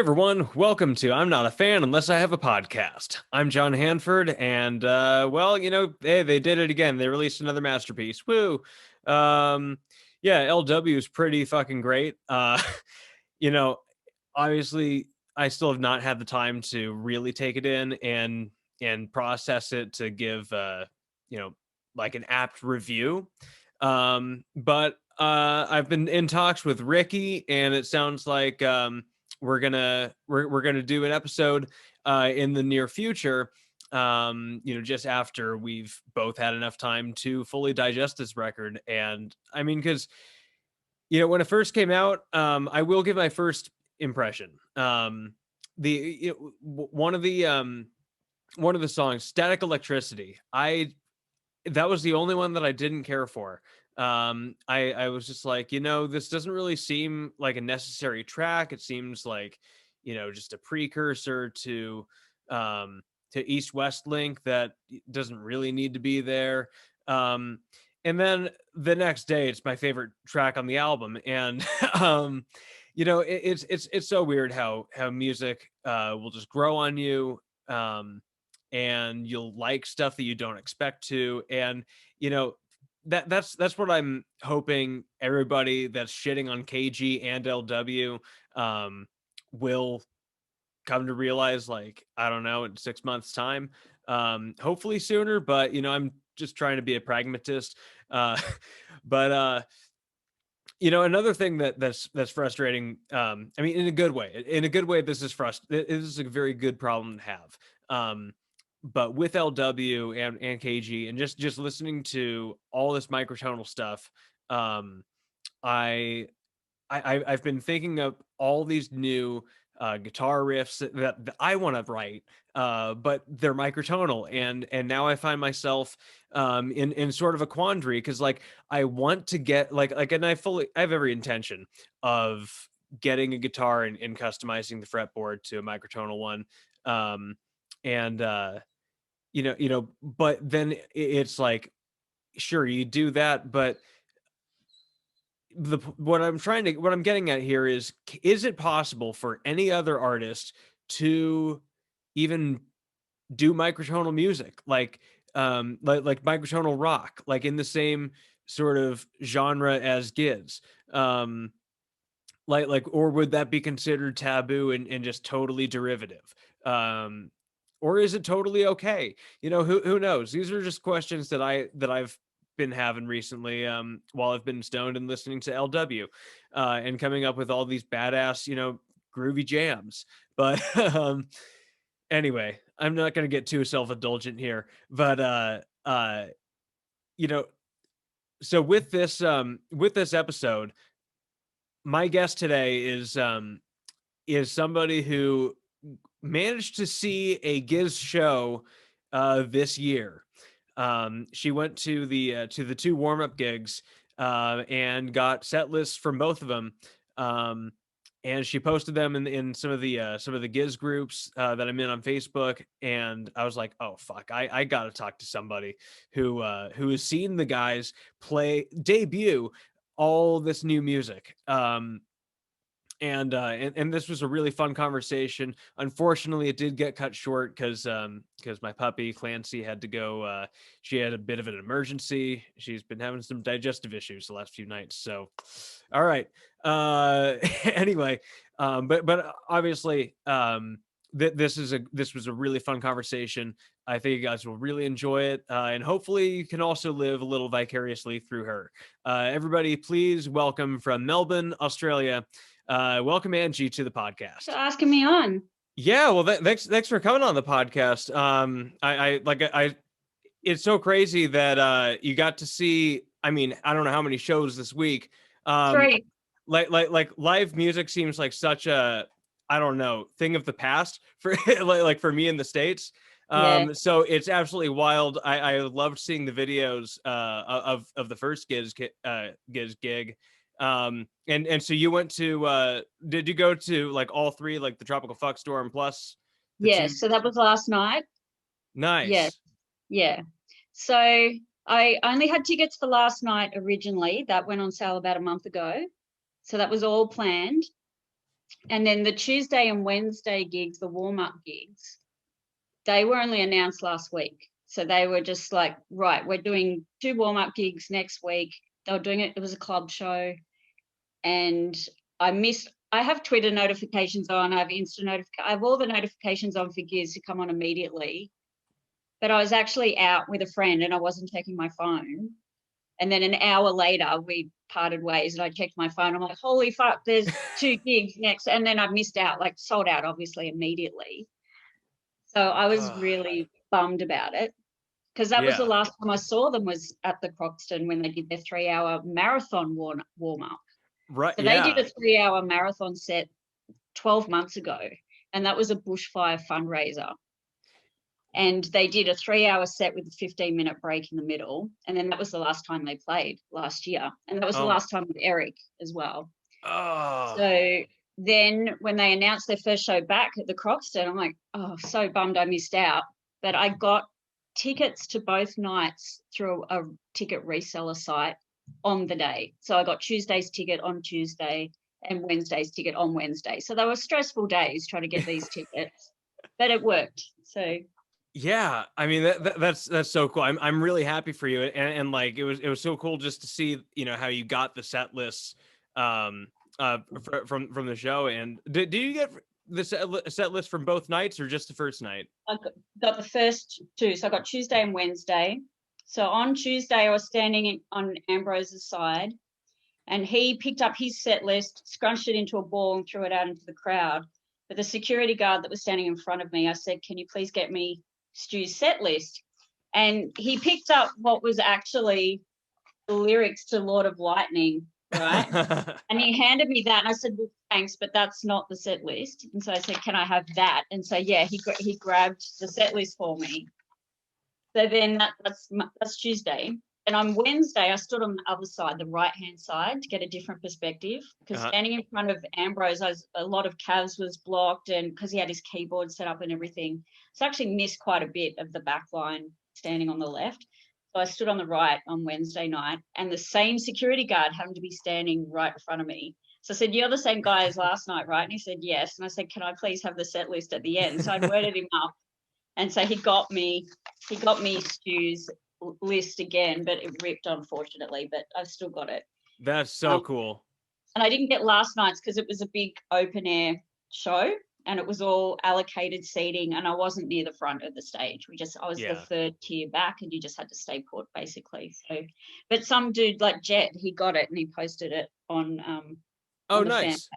everyone, welcome to I'm Not a Fan Unless I Have a Podcast. I'm John Hanford, and they did it again. They released another masterpiece. Woo! Um, yeah, LW is pretty fucking great. You know, Obviously, I still have not had the time to really take it in and process it to give you know, like an apt review. But I've been in talks with Ricky, and it sounds like we're gonna do an episode in the near future. Just after we've both had enough time to fully digest this record. And I mean, because when it first came out, I will give my first impression. The you know, one of the songs, "Static Electricity," I that was the only one that I didn't care for. I was just like, this doesn't really seem like a necessary track. It seems like, just a precursor um, to East West Link that doesn't really need to be there. Um, and then the next day, it's my favorite track on the album, and it's so weird how music will just grow on you. And you'll like stuff that you don't expect to. And you know that's what I'm hoping everybody that's shitting on KG and LW will come to realize, like, I don't know, in 6 months time, hopefully sooner. But I'm just trying to be a pragmatist. uh but another thing that's frustrating, I mean, in a good way, this is this is a very good problem to have. But with LW and KG, and just listening to all this microtonal stuff, um I I've been thinking of all these new guitar riffs that I want to write, but they're microtonal, and now I find myself in sort of a quandary, because like I want to get and I have every intention of getting a guitar and customizing the fretboard to a microtonal one, and but then it's like, sure, you do that, but what I'm getting at here is it possible for any other artist to even do microtonal music, like microtonal rock, like in the same sort of genre as Giz? um or would that be considered taboo and just totally derivative? Or is it totally okay? Who knows? These are just questions that I've been having recently, while I've been stoned and listening to LW, and coming up with all these badass, groovy jams. But anyway, I'm not going to get too self-indulgent here. But you know so with this episode, my guest today is somebody who managed to see a Giz show this year. She went to the two warm up gigs, and got set lists from both of them. Um, and she posted them in some of the Giz groups that I'm in on Facebook. And I was like, oh fuck, I gotta talk to somebody who has seen the guys play debut all this new music. And this was a really fun conversation. Unfortunately, it did get cut short because my puppy Clancy had to go. She had a bit of an emergency. She's been having some digestive issues the last few nights. So, all right. Anyway, but obviously, this was a really fun conversation. I think you guys will really enjoy it, and hopefully, you can also live a little vicariously through her. Everybody, please welcome from Melbourne, Australia. Welcome Angie to the podcast. For asking me on. Yeah, well, thanks for coming on the podcast. It's so crazy that you got to see. I mean, I don't know how many shows this week. Um, 3. like live music seems like such a, I don't know, thing of the past for like for me in the States. Yeah. So it's absolutely wild. I loved seeing the videos of the first Giz gig. And so you went to did you go to like all three, like the Tropical Fuck Storm plus the Yeah. two? So that was last night. Yeah. Nice. Yeah. So I only had tickets for last night originally. That went on sale about a month ago. So that was all planned. And then the Tuesday and Wednesday gigs, the warm-up gigs, they were only announced last week. So they were just like, right, we're doing 2 warm-up gigs next week. They were doing it. It was a club show. And I have Twitter notifications on. I have I have all the notifications on for gigs to come on immediately. But I was actually out with a friend and I wasn't checking my phone. And then an hour later, we parted ways and I checked my phone. I'm like, holy fuck, there's 2 gigs next. And then I missed out, like sold out, obviously, immediately. So I was really bummed about it because that was the last time I saw them was at the Croxton when they did their 3-hour marathon warm-up. Right. So they did a 3-hour marathon set 12 months ago, and that was a bushfire fundraiser. And they did a 3-hour set with a 15-minute break in the middle. And then that was the last time they played last year. And that was the last time with Eric as well. Oh. So then when they announced their first show back at the Croxton, I'm like, oh, so bummed I missed out. But I got tickets to both nights through a ticket reseller site on the day. So I got Tuesday's ticket on Tuesday and Wednesday's ticket on Wednesday. So they were stressful days trying to get these tickets, but it worked. So yeah, I mean that's so cool. I'm really happy for you, and like it was so cool just to see, you know, how you got the set lists from the show. And do you get the set list from both nights or just the first night? I got the first 2. So I got Tuesday and Wednesday. So on Tuesday I was standing on Ambrose's side, and he picked up his set list, scrunched it into a ball and threw it out into the crowd. But the security guard that was standing in front of me, I said, can you please get me Stu's set list? And he picked up what was actually the lyrics to Lord of Lightning, right? And he handed me that, and I said, well, thanks, but that's not the set list. And so I said, can I have that? And so yeah, he grabbed the set list for me. So then that's Tuesday. And on Wednesday, I stood on the other side, the right-hand side, to get a different perspective. Because standing in front of Ambrose, a lot of Cavs was blocked, and because he had his keyboard set up and everything. So I actually missed quite a bit of the back line standing on the left. So I stood on the right on Wednesday night, and the same security guard happened to be standing right in front of me. So I said, you're the same guy as last night, right? And he said, yes. And I said, can I please have the set list at the end? So I worded him up. And so he got me Stu's list again, but it ripped, unfortunately, but I've still got it. That's so cool. And I didn't get last night's because it was a big open air show and it was all allocated seating, and I wasn't near the front of the stage. I was the 3rd tier back, and you just had to stay put basically. So, but some dude like Jet, he got it and he posted it on on nice.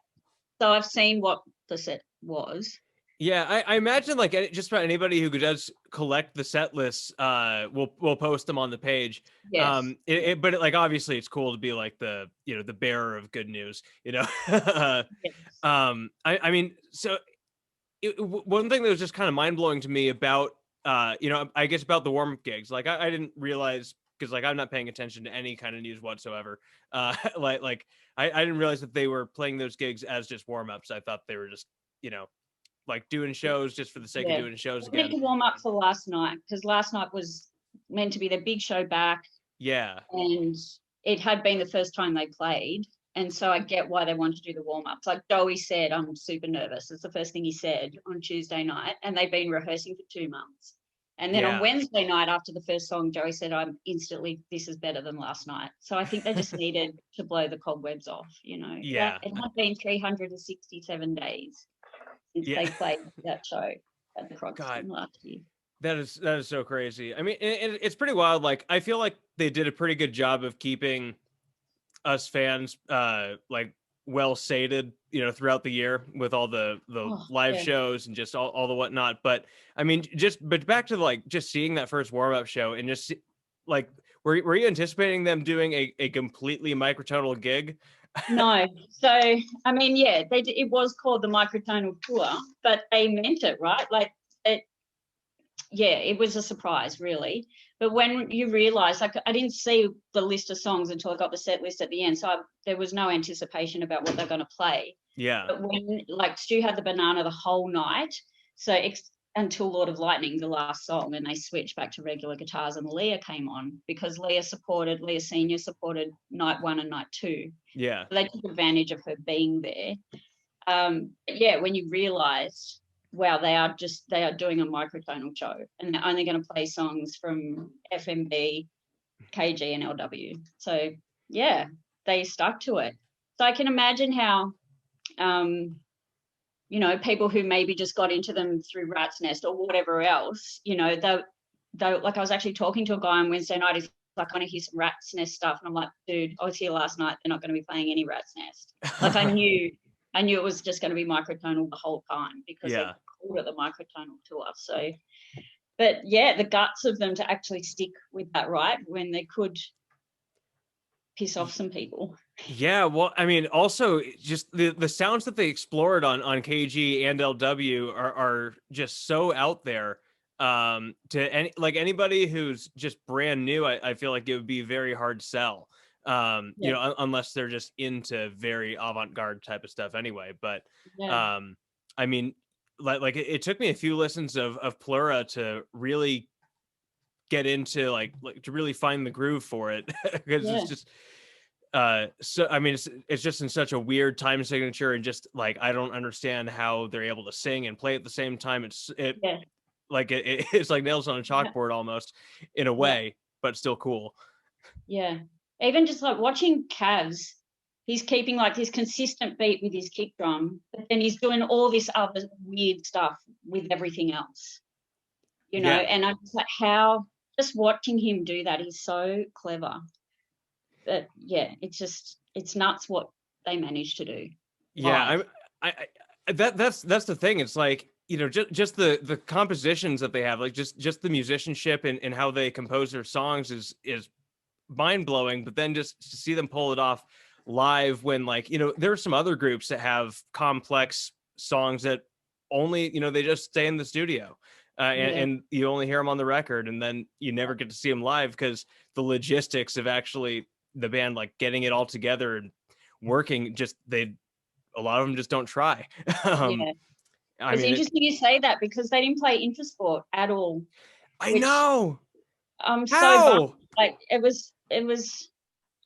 So I've seen what the set was. Yeah, I imagine like just about anybody who does collect the set lists will post them on the page. Yes. But like obviously it's cool to be like the, you know, the bearer of good news, you know. Yes. I mean, so one thing that was just kind of mind-blowing to me about you know, I guess about the warm-up gigs, like I didn't realize, because like I'm not paying attention to any kind of news whatsoever, like I didn't realize that they were playing those gigs as just warm-ups. I thought they were just, you know, like doing shows just for the sake of doing shows again. I need to warm up for last night because last night was meant to be their big show back. Yeah. And it had been the first time they played. And so I get why they wanted to do the warm-ups. Like Joey said, I'm super nervous. It's the first thing he said on Tuesday night. And they've been rehearsing for 2 months. And then on Wednesday night, after the first song, Joey said, this is better than last night. So I think they just needed to blow the cobwebs off, you know. Yeah. It had been 367 days since they played that show at the Croxton last year. That is so crazy. I mean, it's pretty wild. Like, I feel like they did a pretty good job of keeping us fans like well sated, you know, throughout the year with all the live shows and just all the whatnot. But I mean, but back to like just seeing that first warm-up show and just like, were you anticipating them doing a completely microtonal gig? No. So, I mean, yeah, it was called the Microtonal Tour, but they meant it, right? Like, it was a surprise, really. But when you realise, like, I didn't see the list of songs until I got the set list at the end, so there was no anticipation about what they're going to play. Yeah. But when, like, Stu had the banana the whole night, so until Lord of Lightning, the last song, and they switched back to regular guitars, and Leah came on because Leah Senior supported night 1 and night 2. Yeah. So they took advantage of her being there. Yeah, when you realise, wow, they are doing a microtonal show, and they're only going to play songs from FMB, KG, and LW. So yeah, they stuck to it. So I can imagine how, people who maybe just got into them through Rat's Nest or whatever else, they like, I was actually talking to a guy on Wednesday night. He's like, I want to hear some Rat's Nest stuff, and I'm like, dude, I was here last night. They're not going to be playing any Rat's Nest. Like, I knew it was just going to be microtonal the whole time because they called it the microtonal tour. So, but yeah, the guts of them to actually stick with that, right, when they could piss off some people. Yeah, well, I mean, also just the sounds that they explored on KG and LW are just so out there. To anybody who's just brand new, I feel like it would be a very hard sell. Unless they're just into very avant-garde type of stuff anyway. But I mean, like it took me a few listens of Plura to really get into like to really find the groove for it, because it's just so I mean it's just in such a weird time signature, and just like I don't understand how they're able to sing and play at the same time. It's like nails on a chalkboard almost, in a way, but still cool. Yeah, even just like watching Cavs, he's keeping like this consistent beat with his kick drum, but then he's doing all this other weird stuff with everything else, and I'm just like, how, just watching him do that, he's so clever. But yeah, it's nuts what they managed to do. Yeah, that's the thing. It's like, just the compositions that they have, like just the musicianship and how they compose their songs is mind blowing. But then just to see them pull it off live, when like, there are some other groups that have complex songs that only, they just stay in the studio. And you only hear them on the record, and then you never get to see them live because the logistics of actually the band like getting it all together and working, a lot of them just don't try. It's interesting you say that, because they didn't play Intersport at all. I know. I'm so bummed. Like it was.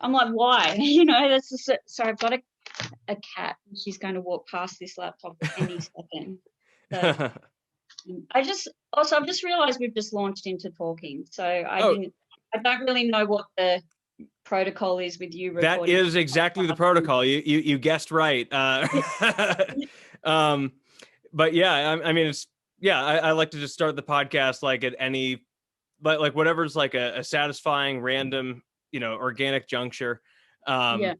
I'm like, why? That's just, so I've got a cat. She's going to walk past this laptop any second. So I've just realised we've just launched into talking. So I don't really know what the protocol is with you recording. That is exactly the protocol. You guessed right. But yeah, I mean, I like to just start the podcast like at any, like whatever's like a satisfying, random, organic juncture. But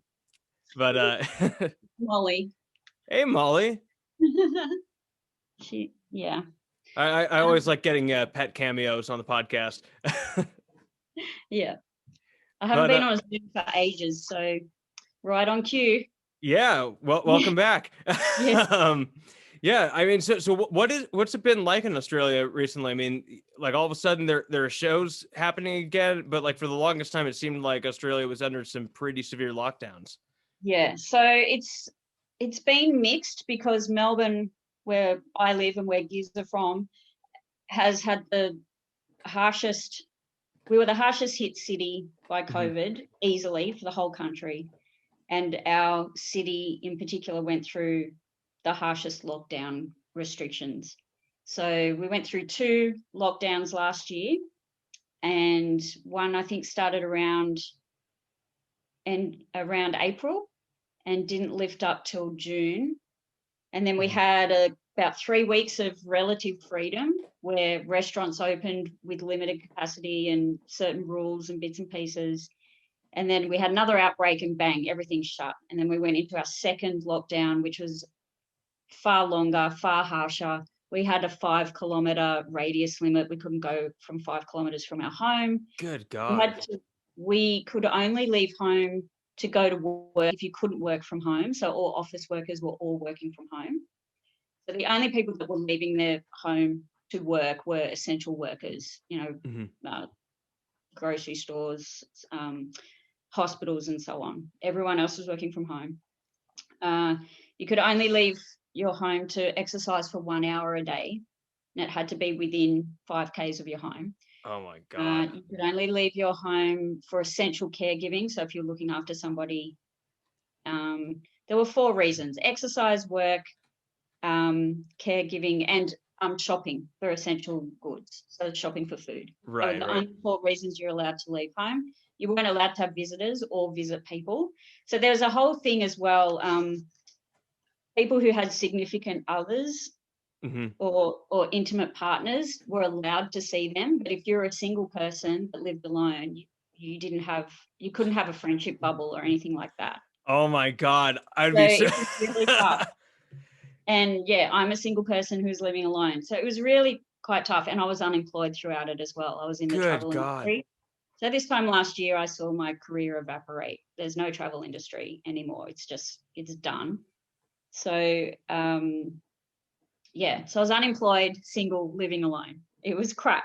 Molly. Hey, Molly. I always like getting pet cameos on the podcast. Yeah. I haven't been on a Zoom for ages, so right on cue. Yeah, well, welcome back. Yeah, I mean, so what's it been like in Australia recently? I mean, like all of a sudden there are shows happening again, but like for the longest time it seemed like Australia was under some pretty severe lockdowns. Yeah, so it's been mixed, because Melbourne, where I live and where Giz are from, has had the harshest. We were the harshest hit city by COVID, easily, for the whole country, and our city in particular went through the harshest lockdown restrictions. So we went through 2 lockdowns last year, and one I think started around April and didn't lift up till June. And then we had about 3 weeks of relative freedom, where restaurants opened with limited capacity and certain rules and bits and pieces. And then we had another outbreak and bang, everything shut. And then we went into our second lockdown, which was far longer, far harsher. We had a 5-kilometre radius limit. We couldn't go from 5 kilometres from our home. Good God. We could only leave home to go to work if you couldn't work from home. So all office workers were all working from home. So the only people that were leaving their home to work were essential workers, grocery stores, hospitals, and so on. Everyone else was working from home. You could only leave your home to exercise for 1 hour a day, and it had to be within 5 k's of your home. Oh my God. You could only leave your home for essential caregiving. So if you're looking after somebody, there were 4 reasons: exercise, work, caregiving, and shopping for essential goods. So shopping for food. They were Right, the right. only 4 reasons you're allowed to leave home. You weren't allowed to have visitors or visit people. So there was a whole thing as well. People who had significant others or intimate partners were allowed to see them. But if you're a single person that lived alone, you couldn't have a friendship bubble or anything like that. Oh my God. I'd So be so it was really tough. And yeah, I'm a single person who's living alone. So it was really quite tough. And I was unemployed throughout it as well. I was in the good travel God. industry. So this time last year, I saw my career evaporate. There's no travel industry anymore. It's done. So, yeah, so I was unemployed, single, living alone. It was crap,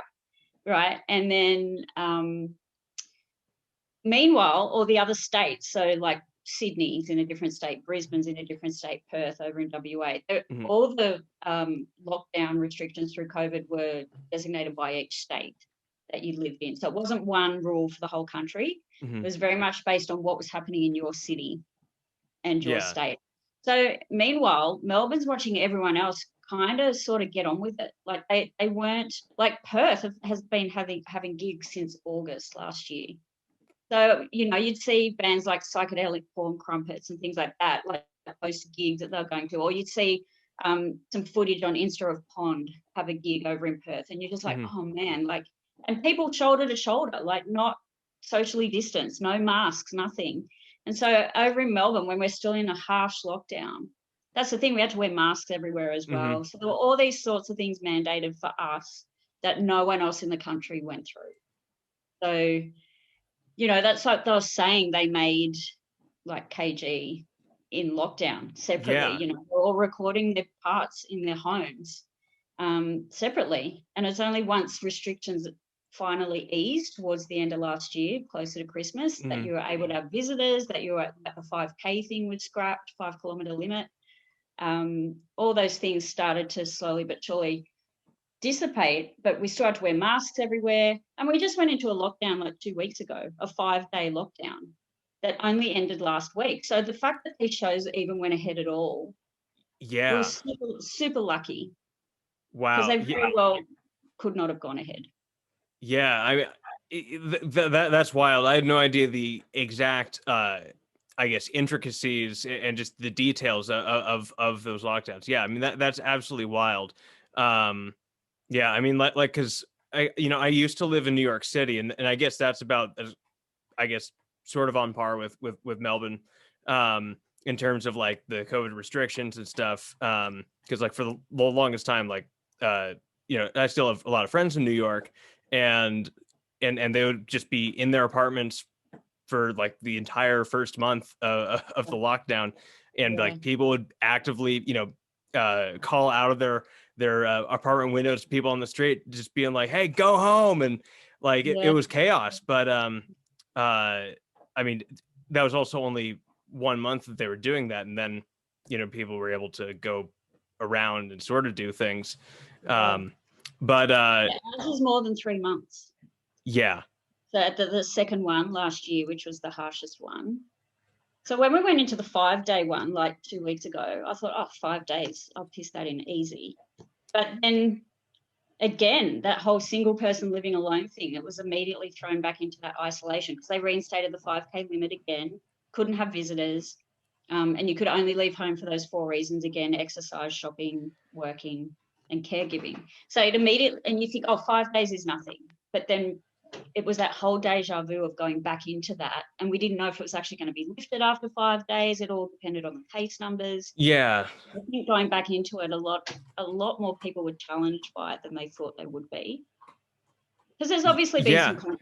right? And then meanwhile, all the other states, so like Sydney's in a different state, Brisbane's in a different state, Perth over in WA, all the lockdown restrictions through COVID were designated by each state that you lived in. So it wasn't one rule for the whole country. It was very much based on what was happening in your city and your Yeah. state. So meanwhile, Melbourne's watching everyone else kind of sort of get on with it. Like they weren't, like Perth has been having gigs since August last year. So, you know, you'd see bands like Psychedelic Corn Crumpets and things like that, like post gigs that they're going to, or you'd see some footage on Insta of Pond have a gig over in Perth, and you're just like, oh man, like, and people shoulder to shoulder, like not socially distanced, no masks, nothing. And so over in Melbourne, when we're still in a harsh lockdown, that's the thing, we had to wear masks everywhere as well. So there were all these sorts of things mandated for us that no one else in the country went through. So, you know, that's like they were saying they made like KG in lockdown separately, Yeah. you know, they're all recording their parts in their homes separately. And it's only once restrictions finally eased towards the end of last year, closer to Christmas, that you were able to have visitors, that you were at the 5K thing was scrapped, 5-kilometre limit. All those things started to slowly but surely dissipate, but we still had to wear masks everywhere. And we just went into a lockdown like 2 weeks ago, a 5-day lockdown that only ended last week. So the fact that these shows even went ahead at all, it Yeah. was super, super lucky, because Wow. they Yeah. very well could not have gone ahead. Yeah. That's wild. I had no idea the exact, I guess, intricacies and just the details of those lockdowns. Yeah. I mean, that's absolutely wild. Yeah. I mean, cause I used to live in New York City, and I guess that's about, I guess, sort of on par with Melbourne, in terms of like the COVID restrictions and stuff. Because like for the longest time, like I still have a lot of friends in New York, and they would just be in their apartments for like the entire first month of the lockdown, and like people would actively, call out of their apartment windows to people on the street, just being like, "Hey, go home," and like it was chaos. But I mean, that was also only 1 month that they were doing that, and then people were able to go around and sort of do things. But ours was more than 3 months. Yeah. So the second one last year, which was the harshest one. So when we went into the 5-day one, like 2 weeks ago, I thought, oh, 5 days, I'll piss that in easy. But then again, that whole single person living alone thing, it was immediately thrown back into that isolation, because they reinstated the 5K limit again, couldn't have visitors, and you could only leave home for those 4 reasons again: exercise, shopping, working, and caregiving. So it immediately, and you think, oh, 5 days is nothing. But then it was that whole deja vu of going back into that, and we didn't know if it was actually going to be lifted after 5 days. It all depended on the case numbers. Yeah. I think going back into it, a lot more people were challenged by it than they thought they would be, because there's obviously been some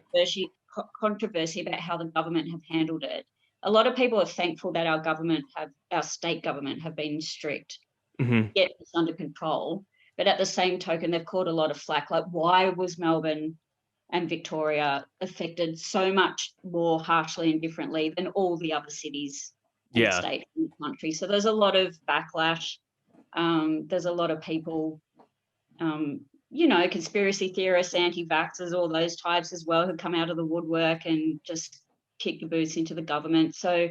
controversy about how the government have handled it. A lot of people are thankful that our state government have been strict, get this under control. But at the same token, they've caught a lot of flack. Like, why was Melbourne and Victoria affected so much more harshly and differently than all the other cities and states in the country? So there's a lot of backlash. There's a lot of people, conspiracy theorists, anti-vaxxers, all those types as well, who come out of the woodwork and just kick the boots into the government. So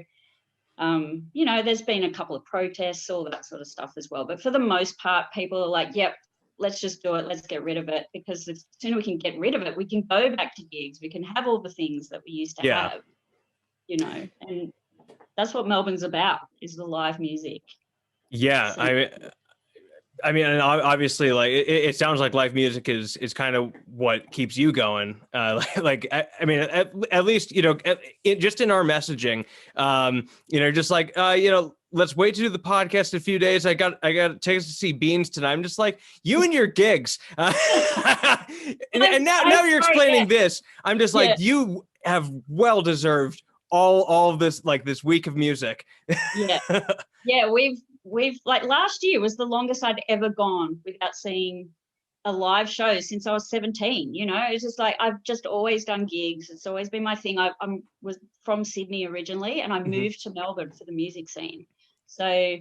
You know, there's been a couple of protests, all that sort of stuff as well. But for the most part, people are like, yep, let's just do it. Let's get rid of it, because the sooner we can get rid of it, we can go back to gigs. We can have all the things that we used to have, you know, and that's what Melbourne's about, is the live music. Yeah. So, I mean, and obviously, like it sounds like live music is kind of what keeps you going. I mean, at least just in our messaging, just like let's wait to do the podcast in a few days. I got tickets to see Beans tonight. I'm just like, you and your gigs, and now you're explaining this. I'm just like, you have well deserved all of this, like this week of music. Yeah, we've like, last year was the longest I'd ever gone without seeing a live show since I was 17. You know, it's just like, I've just always done gigs. It's always been my thing. I was from Sydney originally, and I moved to Melbourne for the music scene. So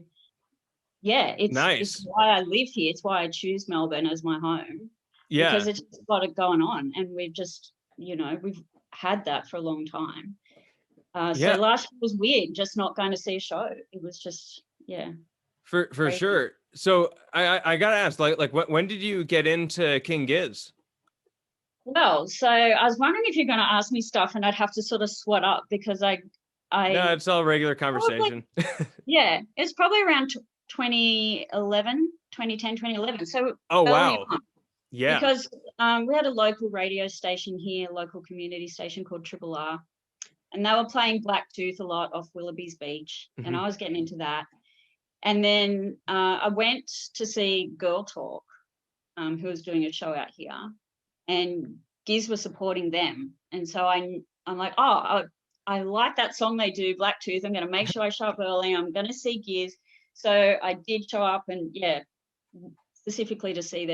yeah, it's why I live here. It's why I choose Melbourne as my home. Yeah, because it's got it going on, and we've just, we've had that for a long time. So last year was weird, just not going to see a show. It was just, for crazy. Sure. So I gotta ask, like when did you get into King Giz? Well, so I was wondering if you're going to ask me stuff, and I'd have to sort of swat up, because no, it's all regular conversation. Yeah, it's probably around 2011, 2010, 2011. So wow. Yeah, because we had a local radio station here, local community station called Triple R, and they were playing Blacktooth a lot off Willoughby's Beach, and I was getting into that. And then I went to see Girl Talk, who was doing a show out here, and Giz was supporting them. And so I'm like, oh, I like that song they do, Blacktooth. I'm going to make sure I show up early. I'm going to see Giz. So I did show up, and specifically to see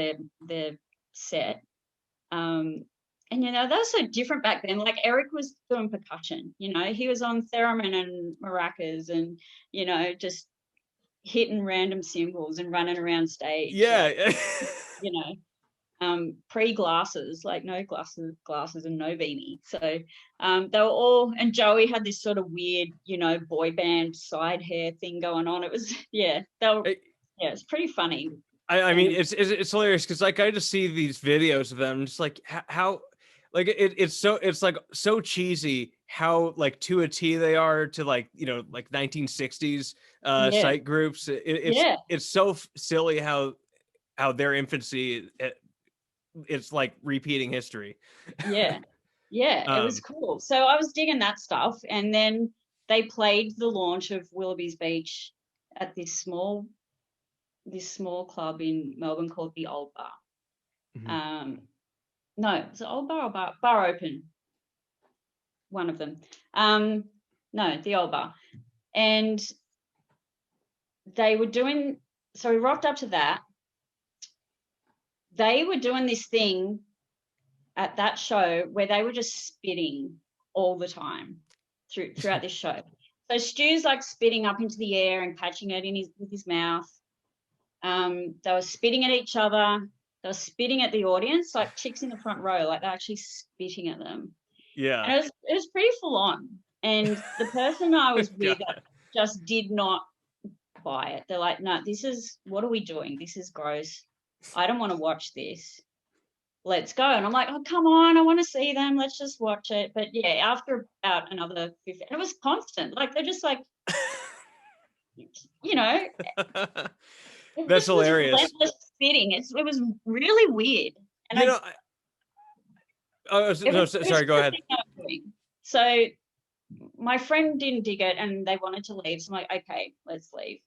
their set. And that was so different back then. Like, Eric was doing percussion, he was on theremin and maracas, and just hitting random cymbals and running around stage. Pre-glasses, like no glasses and no beanie. So they were all, and Joey had this sort of weird, boy band side hair thing going on. It was, it's pretty funny. I mean, it's hilarious, because like I just see these videos of them, just like how like it's like so cheesy how like to a T they are to like like 1960s site groups. It's so silly how their infancy it's like repeating history. It was cool. So I was digging that stuff, and then they played the launch of Willoughby's Beach at this small club in Melbourne called the Old Bar. No, it's the Old Bar or Bar Open. One of them. No, the Old Bar. And they were doing, so we rocked up to that. They were doing this thing at that show where they were just spitting all the time throughout this show. So Stu's like spitting up into the air and catching it with his mouth. They were spitting at each other. They were spitting at the audience, like chicks in the front row, like they're actually spitting at them. Yeah. And it was pretty full on. And the person I was with just did not buy it. They're like, no, what are we doing? This is gross. I don't want to watch this. Let's go. And I'm like, oh, come on, I want to see them. Let's just watch it. But after about another 50, and it was constant. Like, they're just like, That's hilarious. Relentless spitting. It was really weird. And sorry, go ahead. So my friend didn't dig it, and they wanted to leave. So I'm like, okay, let's leave.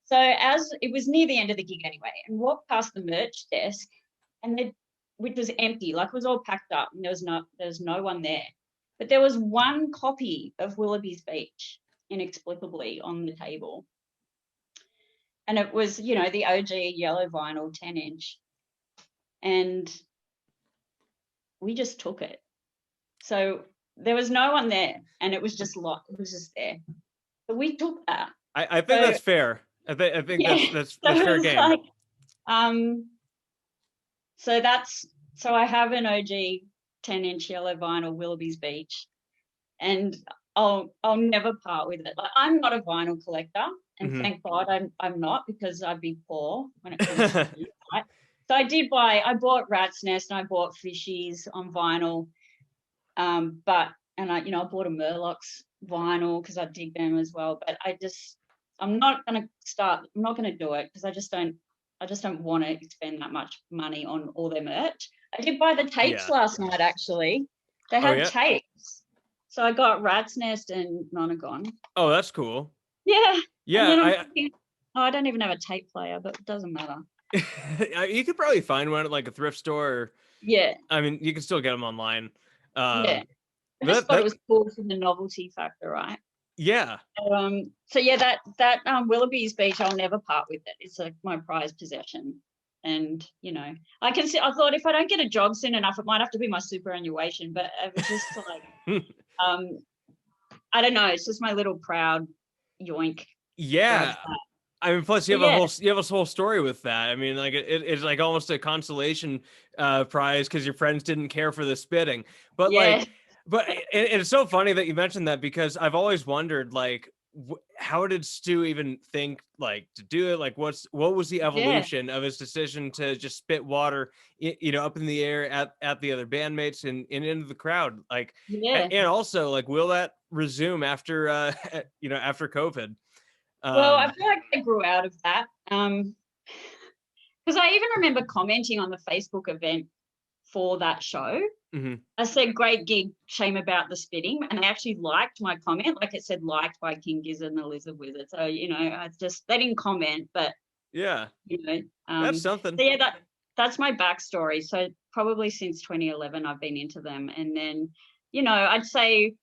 So as it was near the end of the gig anyway, and walked past the merch desk, and which was empty, like it was all packed up, and there was no one there. But there was one copy of Willoughby's Beach, inexplicably, on the table. And it was, the OG yellow vinyl 10-inch. And we just took it. So there was no one there, and it was just locked. It was just there. But we took that. I think that's fair. I think that's fair game. Like, so I have an OG 10-inch yellow vinyl Willoughby's Beach, and I'll never part with it. Like, I'm not a vinyl collector, and Mhm. thank God I'm not, because I'd be poor when it comes to music, right? So I bought Rat's Nest and I bought Fishies on vinyl. I bought a Murlocs vinyl because I dig them as well. But I'm not gonna do it because I just don't want to spend that much money on all their merch. I did buy the tapes Yeah. last night, actually. They Oh had yeah. tapes. So I got Rat's Nest and Nonagon. Oh, that's cool. Yeah. And Yeah, then I'm thinking, I don't even have a tape player, but it doesn't matter. you could probably find one at like a thrift store. Or, Yeah. I mean, you can still get them online. Yeah. I just That thought it that was cool for the novelty factor, right? yeah. So yeah, that Willoughby's beach, I'll never part with it. It's like my prized possession. And I thought if I don't get a job soon enough, it might have to be my superannuation. But it was just like, I don't know. It's just my little proud yoink. Yeah. Grabs that. I mean, plus But yeah, you have a whole story with that. I mean, like it's like almost a consolation prize because your friends didn't care for the spitting. But yeah, it's so funny that you mentioned that because I've always wondered like how did Stu even think like to do it? Like what was the yeah, evolution of his decision to just spit water, up in the air at the other bandmates and into the crowd? Like, yeah. and also like will that resume after after COVID? Well, I Um, feel like I grew out of that. Because I even remember commenting on the Facebook event for that show. mhm. I said, great gig, shame about the spitting. And they actually liked my comment. Like it said, liked by King Gizzard and the Lizard Wizard. So, they didn't comment, but, Yeah, you know, that's so something. yeah, that's my backstory. So probably since 2011, I've been into them. And then, I'd say,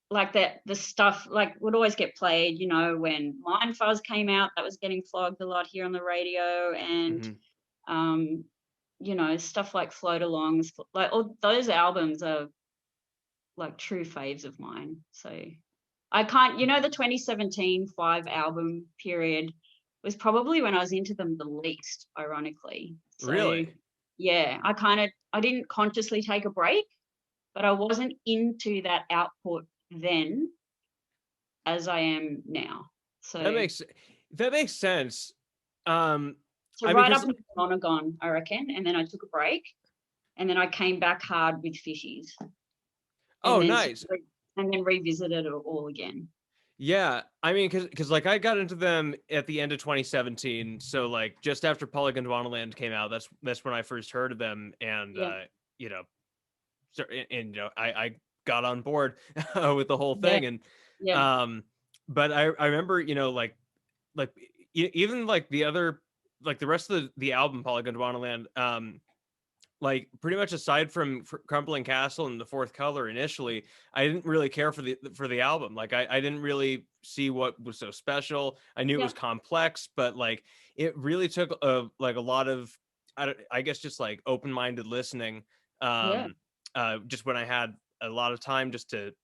like the stuff like would always get played, when Mind Fuzz came out, that was getting flogged a lot here on the radio. And, Mhm. stuff like Float Alongs, like all those albums are like true faves of mine. So I can't, the 2017 5 album period was probably when I was into them the least, ironically. So Really? yeah, I didn't consciously take a break, but I wasn't into that output then as I am now. That So makes that makes sense. Um, so I mean, right up because until Monogon, I reckon, and then I took a break, and then I came back hard with Fishies, and oh, then nice. revisited it all again. Yeah, I mean, because like I got into them at the end of 2017, so like just after Polygon Wonderland came out, that's when I first heard of them, and Yeah, you know, I got on board with the whole yeah, thing, and yeah, um, but I remember like even like the other like the rest of the album Polygon Wonderland, like pretty much aside from Crumbling Castle and the Fourth Color initially, I didn't really care for the album. Like I didn't really see what was so special. I knew it yeah, was complex, but like it really took a lot of I guess just like open-minded listening. yeah, Just when I had a lot of time just to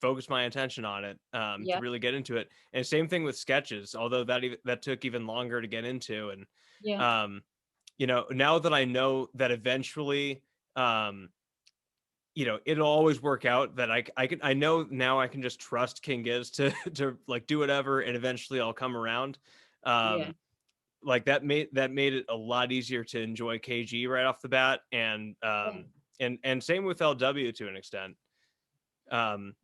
focus my attention on it, to yeah, really get into it. And same thing with Sketches, although that took even longer to get into. And yeah, um now that I know that eventually, um, it'll always work out, that I know now I can just trust King Giz to to like do whatever, and eventually I'll come around. yeah, Like that made it a lot easier to enjoy KG right off the bat, yeah. and same with LW to an extent. Um,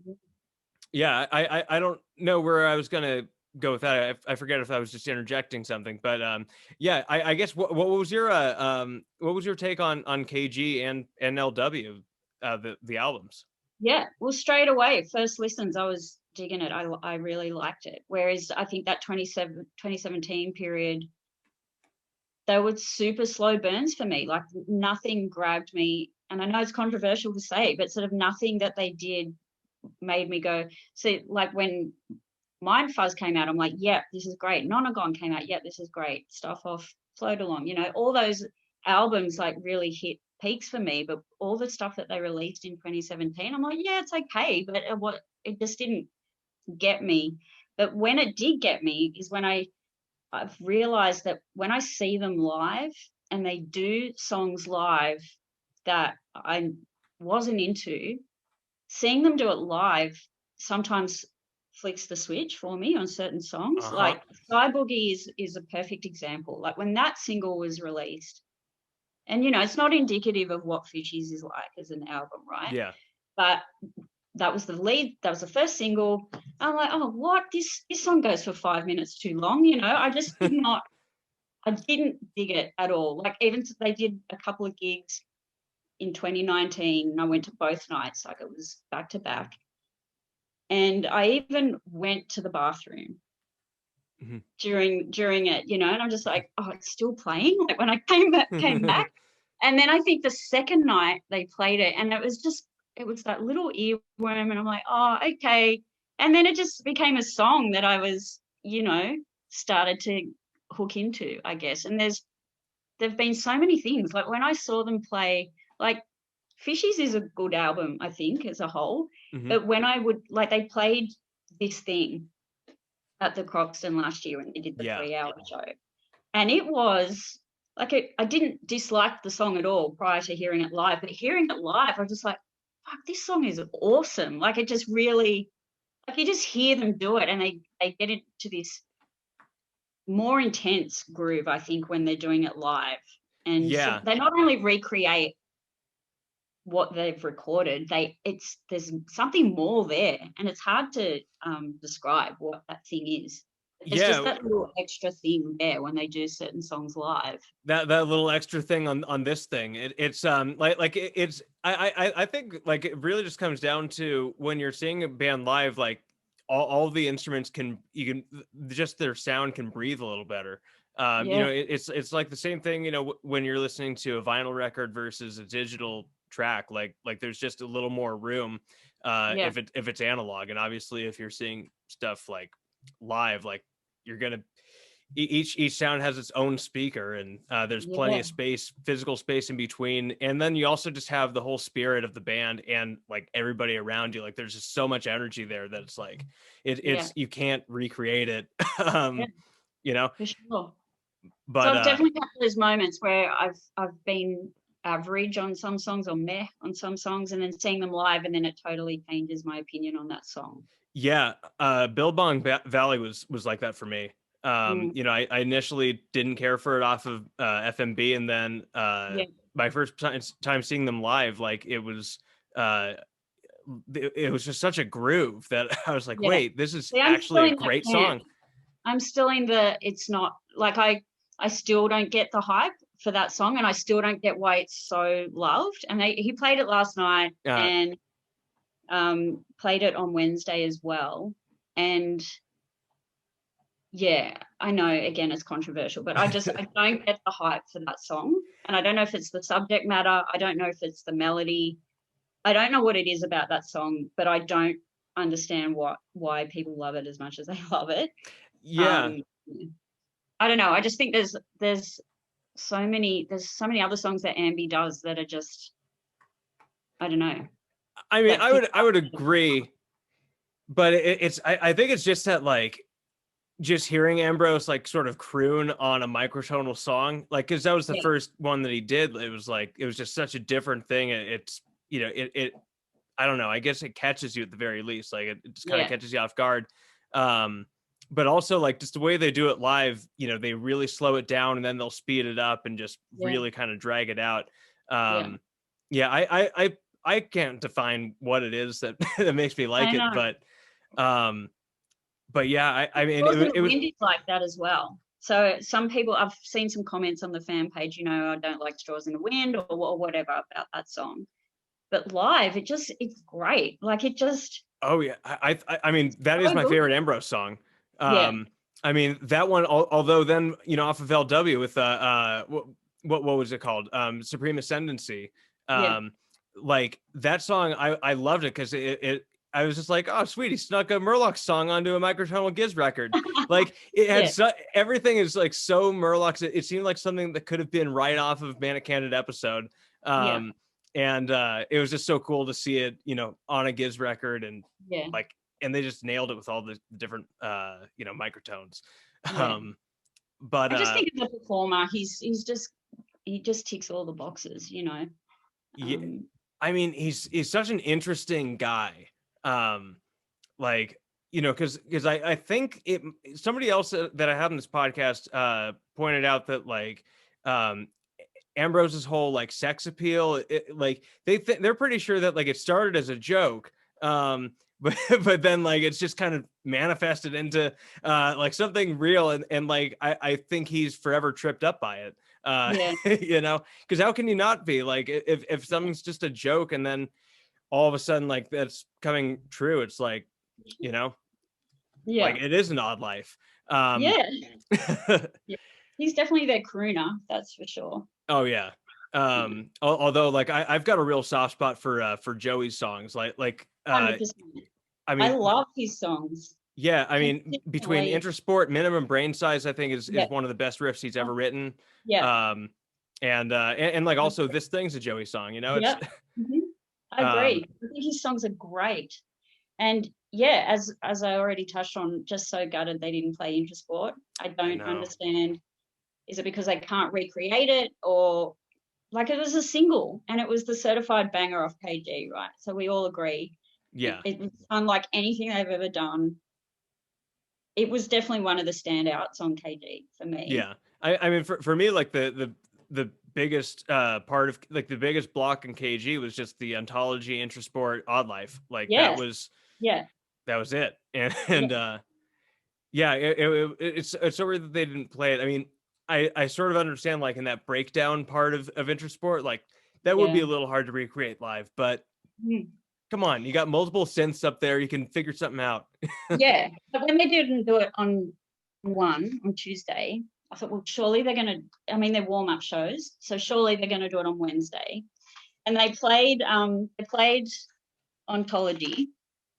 yeah, I don't know where I was gonna go with that. I forget if I was just interjecting something, but yeah, I guess what was your take on KG and LW, the albums? Yeah. Well, straight away, first listens, I was digging it. I really liked it. Whereas I think that 2017 period, they were super slow burns for me. Like nothing grabbed me. And I know it's controversial to say, but sort of nothing that they did made me go, see, like when Mind Fuzz came out, I'm like, yep, this is great. Nonagon came out, yep, this is great. Stuff off Float Along, all those albums like really hit peaks for me. But all the stuff that they released in 2017, I'm like, yeah, it's okay, but it just didn't get me. But when it did get me is when I've realized that when I see them live and they do songs live that I wasn't into, seeing them do it live sometimes flicks the switch for me on certain songs. Uh-huh. Like Sky Boogie is a perfect example. Like when that single was released, and it's not indicative of what Fishies is like as an album, right? Yeah. But that was the first single. I'm like, oh, what? This song goes for 5 minutes too long, I just I didn't dig it at all. Like even they did a couple of gigs in 2019, and I went to both nights, like it was back to back. And I even went to the bathroom during it, and I'm just like, oh, it's still playing. Like when I came back, and then I think the second night they played it, and it was that little earworm, and I'm like, oh, okay. And then it just became a song that I was, started to hook into, I guess. And there've been so many things. Like when I saw them play, like Fishies is a good album, I think, as a whole. But when they played This Thing at the Croxton last year when they did the 3-hour show. And it was like, I didn't dislike the song at all prior to hearing it live, but hearing it live, I was just like, fuck, this song is awesome. Like it just really, like you just hear them do it, and they get into this more intense groove, I think, when they're doing it live. And so they not only recreate what they've recorded, there's something more there, and it's hard to describe what that thing is. It's just that little extra thing there when they do certain songs live. That little extra thing on this thing, it's I think like it really just comes down to when you're seeing a band live, like all the instruments just their sound can breathe a little better. It's like the same thing, when you're listening to a vinyl record versus a digital track, like there's just a little more room if it's analog. And obviously if you're seeing stuff like live, like you're gonna each sound has its own speaker, and there's plenty of space, physical space in between. And then you also just have the whole spirit of the band and like everybody around you. Like there's just so much energy there that it's like it's you can't recreate it. For sure. But so I've definitely had those moments where I've been average on some songs or meh on some songs, and then seeing them live, and then it totally changes my opinion on that song. Billabong Valley was like that for me. I initially didn't care for it off of FMB, and then my first time seeing them live, like it was just such a groove that I was like, wait, this is actually a great song. I'm still in it's not like I still don't get the hype for that song, and I still don't get why it's so loved. And he played it last night and played it on Wednesday as well. And I know, again, it's controversial, but I don't get the hype for that song. And I don't know if it's the subject matter. I don't know if it's the melody. I don't know what it is about that song, but I don't understand why people love it as much as they love it. I don't know. I just think there's so many other songs that Ambi does that are just, I don't know. I mean, I would agree, but I think it's just that, like, just hearing Ambrose like sort of croon on a microtonal song, like, because that was the first one that he did. It was just such a different thing. It's I don't know. I guess it catches you at the very least. Like it just kind of catches you off guard. But also like just the way they do it live, they really slow it down and then they'll speed it up and just really kind of drag it out. I can't define what it is that that makes me like it, but yeah, I mean, it was like that as well. So some people, I've seen some comments on the fan page, I don't like Straws in the Wind or whatever about that song. But live, it's great. Like it just. Oh yeah, I mean that is my favorite Ambrose song. I mean that one, although then off of LW with what was it called? Supreme Ascendancy. Like that song, I loved it because I was just like, oh sweet, he snuck a Murloc song onto a microtonal Giz record. Like it had everything is like so Murloc. It seemed like something that could have been right off of Manic Candid episode. And it was just so cool to see it, on a Giz record, and and they just nailed it with all the different microtones. But I just think as a performer, he just ticks all the boxes, I mean, he's such an interesting guy. Like, because I think somebody else that I had on this podcast pointed out that like um Ambrose's whole like sex appeal, like they're pretty sure that like it started as a joke, but then like it's just kind of manifested into like something real, and like I think he's forever tripped up by it. Yeah, Because how can you not be like if something's just a joke and then all of a sudden like that's coming true? It's like, you know, like yeah, it is an odd life. Um, yeah, yeah. He's definitely their crooner, that's for sure. oh yeah. Although like I've got a real soft spot for Joey's songs. 100%. I I mean, love his songs. yeah, I mean, between Consistently. Intersport, Minimum Brain Size, I think Yeah, is one of the best riffs he's ever written. yeah, Um, and like also This Thing's a Joey song, it's yeah. Mhm. I um agree. I think his songs are great. And yeah, as I already touched on, just so gutted they didn't play Intersport. I I don't know. understand. Is it because they can't recreate it, or like it was a single and it was the certified banger off KG, right? So we all agree Yeah. it was unlike anything they've ever done. It was definitely one of the standouts on KG for me. Yeah. I mean for me like the biggest part of like the biggest block in KG was just the Ontology, Intersport, Odd Life. Like Yes. Yeah. that was it. And Yeah. yeah, it's so weird that they didn't play it. I mean, I sort of understand like in that breakdown part of Intersport, like that would be Yeah. a little hard to recreate live, but Mm. come on, you got multiple synths up there, you can figure something out. Yeah. But when they didn't do it on Tuesday, I thought, well, surely they're gonna, I mean, they're warm-up shows, so surely they're gonna do it on Wednesday. And they played Ontology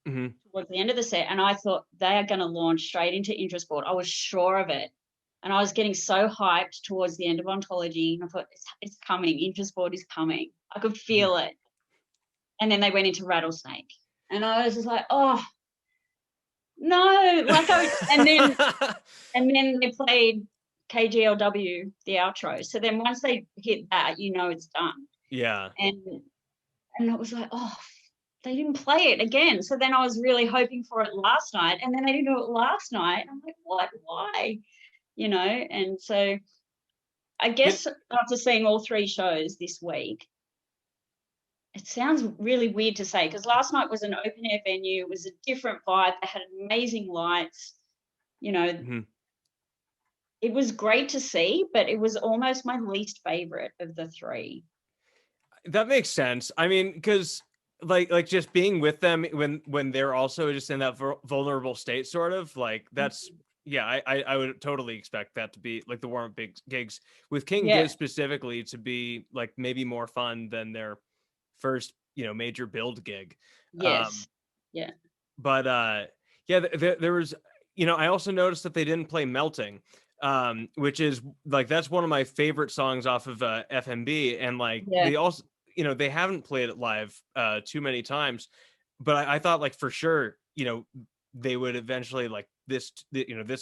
Mhm. towards the end of the set, and I thought they are gonna launch straight into Intersport. I was sure of it. And I was getting so hyped towards the end of Ontology, and I thought, it's coming. Intersport is coming. I could Mhm. feel it. And then they went into Rattlesnake. And I was just like, oh no. And then they played KGLW, the outro. So then once they hit that, it's done. Yeah. And it was like, oh, they didn't play it again. So then I was really hoping for it last night, and then they didn't do it last night. I'm like, what? Why? And so I You guess after seeing all three shows this week, it sounds really weird to say because last night was an open air venue. It was a different vibe. They had amazing lights. Mhm. It was great to see, but it was almost my least favorite of the three. That makes sense. I mean, because like just being with them when they're also just in that vulnerable state, sort of like that's yeah. I would totally expect that to be like the warm up big gigs with King Yeah. Giz specifically to be like maybe more fun than their first major build gig. Yes. Yeah. But yeah, there was I also noticed that they didn't play Melting, which is like that's one of my favorite songs off of FMB, and like Yeah. they also they haven't played it live too many times, but I thought like for sure they would eventually like this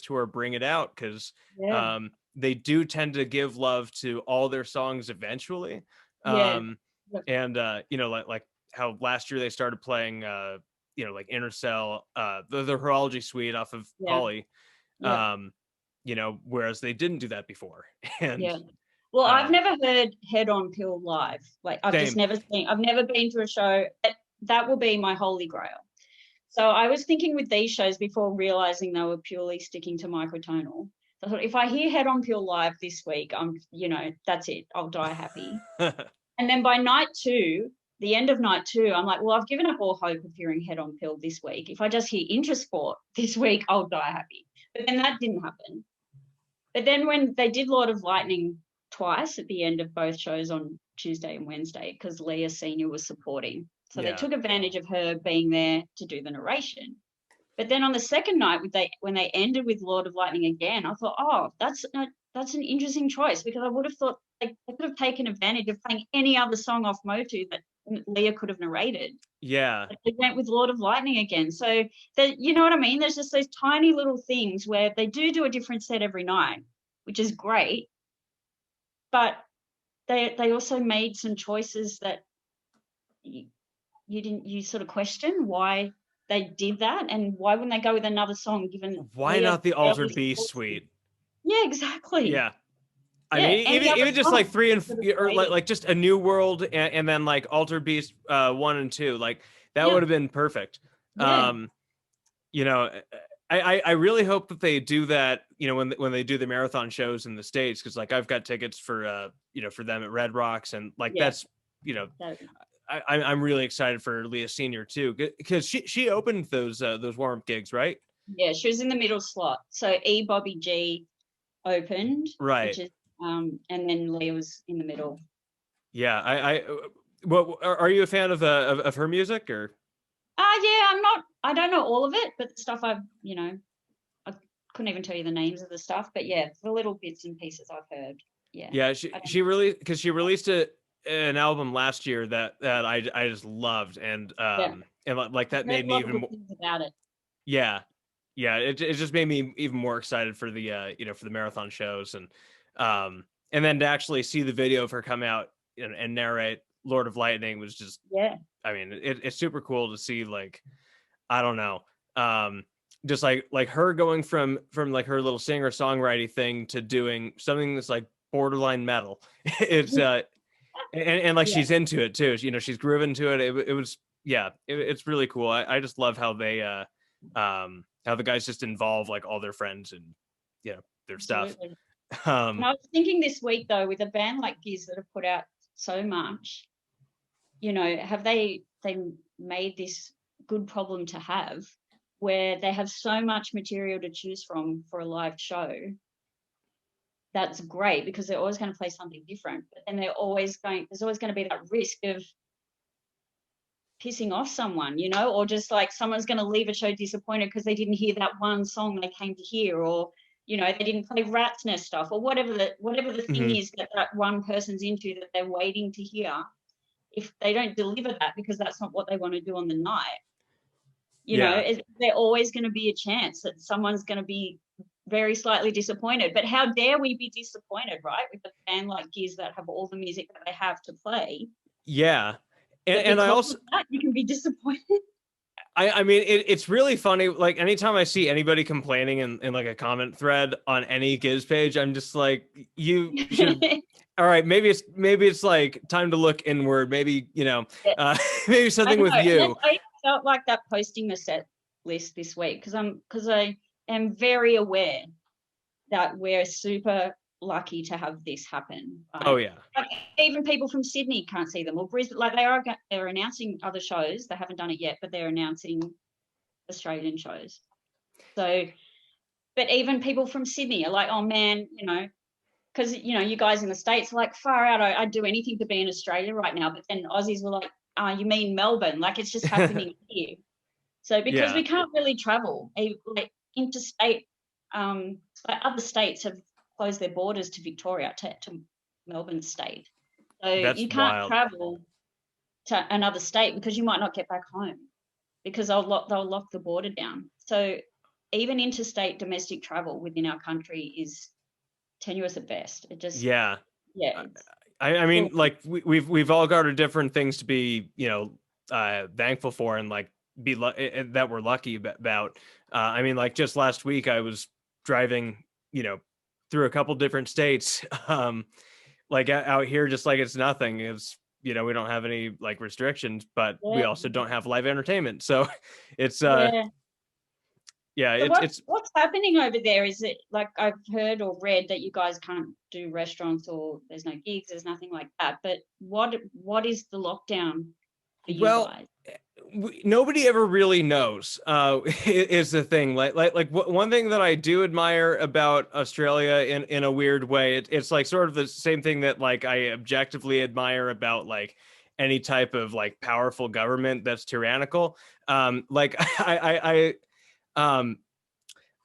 tour bring it out because Yeah. they do tend to give love to all their songs eventually. Yeah. um and like how last year they started playing like Inner Cell, the Horology Suite off of Yeah. Holly, Yeah. whereas they didn't do that before. And Yeah. Well, I've uh never heard Head on Pill live. Like same. I've never been to a show. That will be my holy grail. So I was thinking with these shows before realizing they were purely sticking to microtonal. So I thought if I hear Head on Pill live this week, that's it. I'll die happy. And then by night two, the end of night two, I'm like, well, I've given up all hope of hearing Head on Pill this week. If I just hear Intersport this week, I'll die happy. But then that didn't happen. But then when they did Lord of Lightning twice at the end of both shows on Tuesday and Wednesday, because Leah Senior was supporting. So they Yeah. took advantage of her being there to do the narration. But then on the second night, when they ended with Lord of Lightning again, I thought, oh, that's an interesting choice because I would have thought they could have taken advantage of playing any other song off Motu that Leah could have narrated. Yeah. But they went with Lord of Lightning again. So you know what I mean? There's just those tiny little things where they do a different set every night, which is great. But they also made some choices that you sort of question why they did that, and why wouldn't they go with another song given Why Leah not the Altered barely Beast supports them? suite? Yeah, exactly. Yeah. I Yeah, mean, any other even just like song three and instead of or waiting. like just a New World and then like Altered Beast 1 and 2, like that Yeah, would have been perfect. yeah, Um, you know, I really hope that they do that. You know, when they do the marathon shows in the States, because like I've got tickets for for them at Red Rocks, and like yeah. that's you know That, I'm really excited for Leah Senior too, because she opened those warm up gigs, right? yeah, she was in the middle slot. So Bobby G opened, Right. which is and then Leah was in the middle. Yeah. What are you a fan of her music or? Yeah, I'm not. I don't know all of it, but the stuff I couldn't even tell you the names of the stuff. But yeah, the little bits and pieces I've heard. Yeah, Yeah, I don't. she really because she released an album last year that I just loved, Yeah, and like I've that heard made a me lot of even good more. things about it. Yeah, yeah, it just made me even more excited for the for the marathon shows, and then to actually see the video of her come out and narrate Lord of Lightning was just, Yeah, I mean, it's super cool to see. Like, I don't know, just like her going from like her little singer songwriting thing to doing something that's like borderline metal. It's and like yeah. she's into it too. You know, she's grooving to it. It was, yeah, it's really cool. I just love how they how the guys just involve like all their friends and their stuff. Absolutely. And Um I was thinking this week though, with a band like Giz that have put out so much, have they made this good problem to have, where they have so much material to choose from for a live show. That's great because they're always going to play something different, but then there's always going to be that risk of pissing off someone, or just like someone's going to leave a show disappointed because they didn't hear that one song they came to hear, or they didn't play Rat's Nest stuff, or whatever the thing mhm. is that one person's into that they're waiting to hear. If they don't deliver that because that's not what they want to do on the night, Yeah. there's always going to be a chance that someone's going to be very slightly disappointed. But how dare we be disappointed, right? With a band like Giz that have all the music that they have to play, Yeah. but And I because also of that, you can be disappointed. I mean it's really funny. Like anytime I see anybody complaining in like a comment thread on any Giz page, I'm just like, you should, all right, maybe it's like time to look inward. Maybe, Yeah, maybe I something know, with and you. I felt like that posting the set list this week because I am very aware that we're super lucky to have this happen, Oh right? yeah. Like even people from Sydney can't see them, or Brisbane. Like they're announcing other shows. They haven't done it yet, but they're announcing Australian shows. So, but even people from Sydney are like, oh man, because you guys in the States are like, far out. I'd do anything to be in Australia right now. But then Aussies were like, you mean Melbourne? Like it's just happening here. So because Yeah. we can't really travel, like interstate, like other states have closed their borders to Victoria, to Melbourne state. So That's you can't wild. travel to another state because you might not get back home because they'll lock the border down. So even interstate domestic travel within our country is tenuous at best. It just, Yeah. yeah, I, it's I still, mean, like we've all got our different things to be, thankful for and like that we're lucky about. I mean, like just last week I was driving, through a couple different states, like out here, just like it's nothing. It's we don't have any like restrictions, but we yeah, also don't have live entertainment, so it's yeah. yeah, So it's what's happening over there? Is it like I've heard or read that you guys can't do restaurants or there's no gigs, there's nothing like that. But what is the lockdown for you well, guys? nobody ever really knows, is the thing. One thing that I do admire about Australia in a weird way, it's like sort of the same thing that like I objectively admire about like any type of like powerful government that's tyrannical. Like um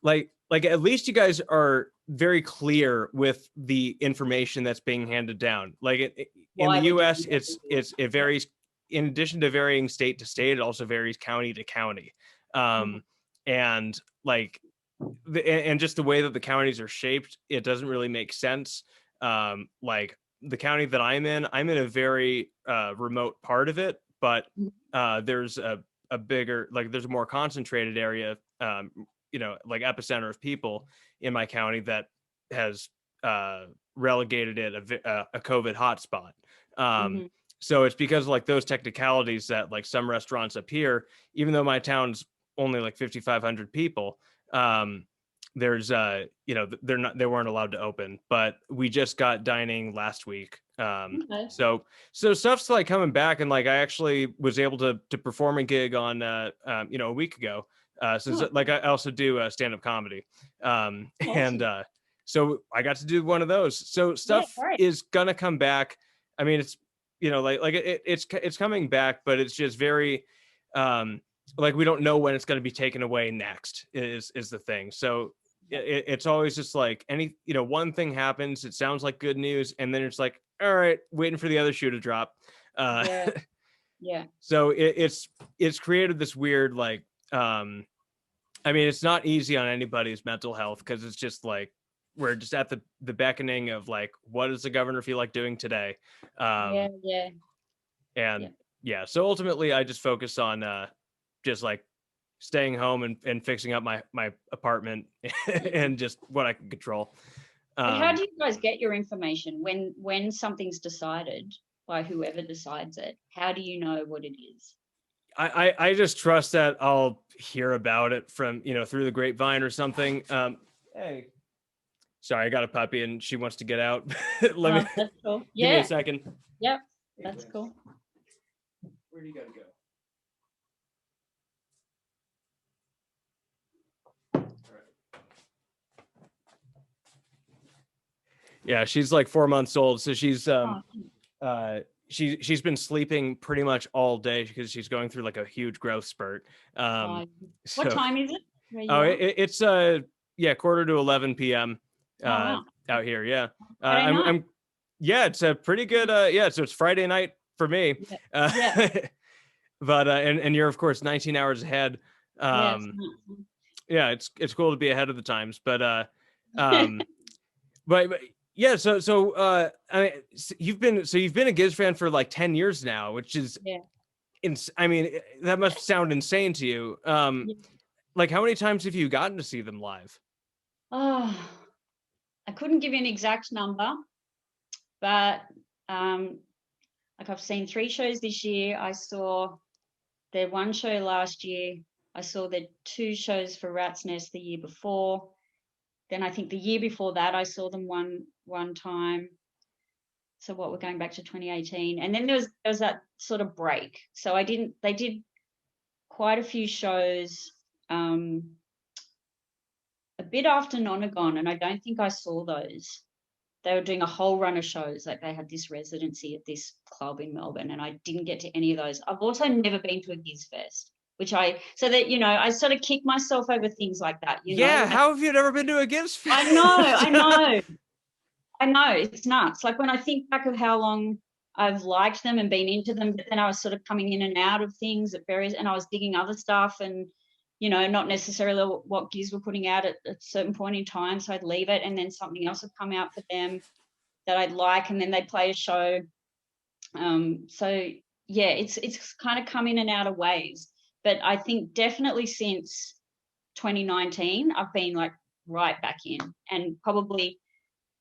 like at least you guys are very clear with the information that's being handed down. Like in the Why we're US doing what we do? it Yeah. varies. In addition to varying state to state, it also varies county to county. Mhm. And like and just the way that the counties are shaped, it doesn't really make sense. Like the county that I'm in a very remote part of it, but there's a bigger, like there's a more concentrated area, like epicenter of people in my county that has relegated it a COVID hotspot. So it's because of like those technicalities that like some restaurants up here, even though my town's only like 5,500 people, there's they weren't allowed to open, but we just got dining last week. So stuff's like coming back, and like I actually was able to perform a gig on a week ago. Since like I also do stand-up comedy. And so I got to do one of those. So stuff is gonna come back. I mean, it's it's coming back, but it's just very like we don't know when it's going to be taken away next is the thing. So it's always just like one thing happens, it sounds like good news, and then it's like, all right, waiting for the other shoe to drop. So it's created this weird like I mean, it's not easy on anybody's mental health, because it's just like we're just at the beckoning of like, what does the governor feel like doing today? So ultimately I just focus on just like staying home and fixing up my apartment and just what I can control. But how do you guys get your information when something's decided by whoever decides it? How do you know what it is? I just trust that I'll hear about it from, through the grapevine or something. Hey, sorry, I got a puppy and she wants to get out. That's cool. Give me a second. Yep, that's cool. Where do you gotta go? Yeah, she's like 4 months old, so she's she's been sleeping pretty much all day because she's going through like a huge growth spurt. What time is it? It's 10:45 p.m. Out here. Yeah. I'm it's a pretty good so it's Friday night for me. But and you're of course 19 hours ahead. It's cool to be ahead of the times, but but yeah, so I mean, you've been a Giz fan for like 10 years now, which is I mean, that must sound insane to you. Like, how many times have you gotten to see them live? I couldn't give you an exact number, but like I've seen 3 shows this year. I saw their 1 show last year. I saw their 2 shows for Rat's Nest the year before. Then I think the year before that, I saw them one time. So we're going back to 2018. And then there was that sort of break. So they did quite a few shows a bit after Nonagon, and I don't think I saw those. They were doing a whole run of shows. Like they had this residency at this club in Melbourne, and I didn't get to any of those. I've also never been to a Giz Fest, I sort of kick myself over things like that. How have you never been to a Giz Fest? I know. It's nuts. Like when I think back of how long I've liked them and been into them, but then I was sort of coming in and out of things at various, and I was digging other stuff and, not necessarily what Giz were putting out at a certain point in time. So I'd leave it and then something else would come out for them that I'd like, and then they'd play a show. It's kind of come in and out of waves. But I think definitely since 2019, I've been like right back in, and probably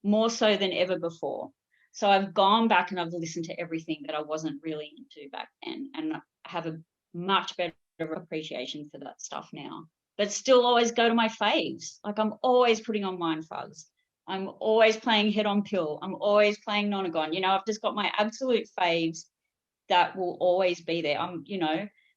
more so than ever before. So I've gone back and I've listened to everything that I wasn't really into back then, and I have a much better appreciation for that stuff now. But still always go to my faves. Like I'm always putting on Mindfuzz. I'm always playing Head on Pill. I'm always playing Nonagon. I've just got my absolute faves that will always be there.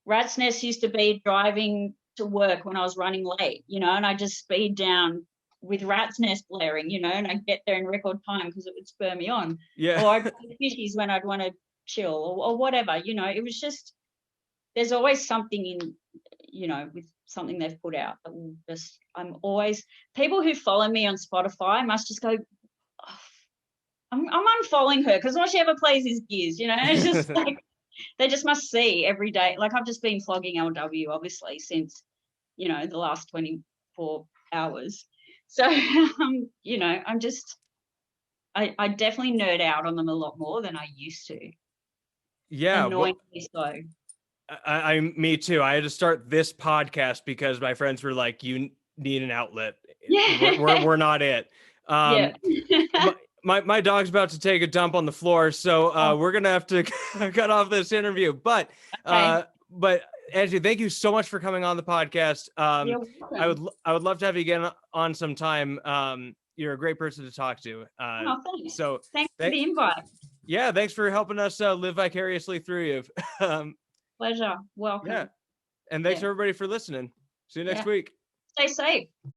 Rat's Nest used to be driving to work when I was running late, and I just speed down with Rat's Nest blaring, and I get there in record time because it would spur me on. Yeah. Or I'd play Fishies when I'd want to chill or whatever, it was just, there's always something in, with something they've put out that will just, I'm always, people who follow me on Spotify must just go, oh, I'm unfollowing her because all she ever plays is Giz, it's just like, they just must see every day. Like I've just been flogging LW obviously since, the last 24 hours. So, I'm just, I definitely nerd out on them a lot more than I used to. Yeah. Well, Annoyingly so. me too. I had to start this podcast because my friends were like, "You need an outlet. Yeah. We're not it." Yeah. My dog's about to take a dump on the floor, so Oh, we're gonna have to cut off this interview. But okay. Angie, thank you so much for coming on the podcast. You're welcome. I would love to have you again on sometime. You're a great person to talk to. Oh, thanks. So Thanks for the invite. yeah, thanks for helping us live vicariously through you. Pleasure. Welcome. Yeah, and thanks everybody for listening. See you next week. Stay safe.